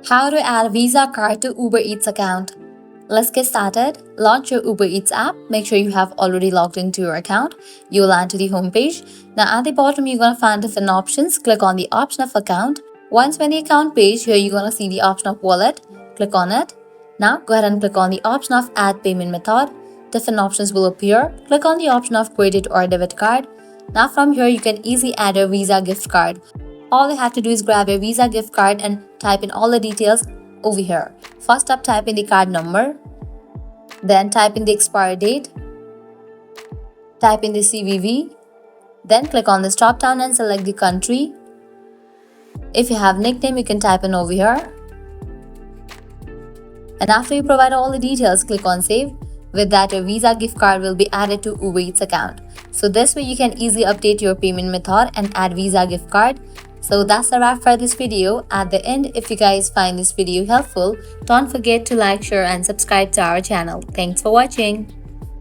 How to add a Visa card to Uber Eats account. Let's get started. Launch your Uber Eats app. Make sure you have already logged into your account. You'll land to the home page. Now at the bottom, you're going to find different options. Click on the option of account. Once you're in the account page, here you're going to see the option of wallet. Click on it. Now go ahead and click on the option of add payment method. Different options will appear. Click on the option of credit or debit card. Now from here, you can easily add a Visa gift card. All you have to do is grab your Visa gift card and type in all the details over here. First up, type in the card number, then type in the expiry date, type in the CVV, then click on this drop down and select the country. If you have nickname, you can type in over here. And after you provide all the details, click on save. With that, your Visa gift card will be added to Uber Eats account. So this way you can easily update your payment method and add Visa gift card. So that's the wrap for this video. At the end, if you guys find this video helpful, don't forget to like, share and subscribe to our channel. Thanks for watching.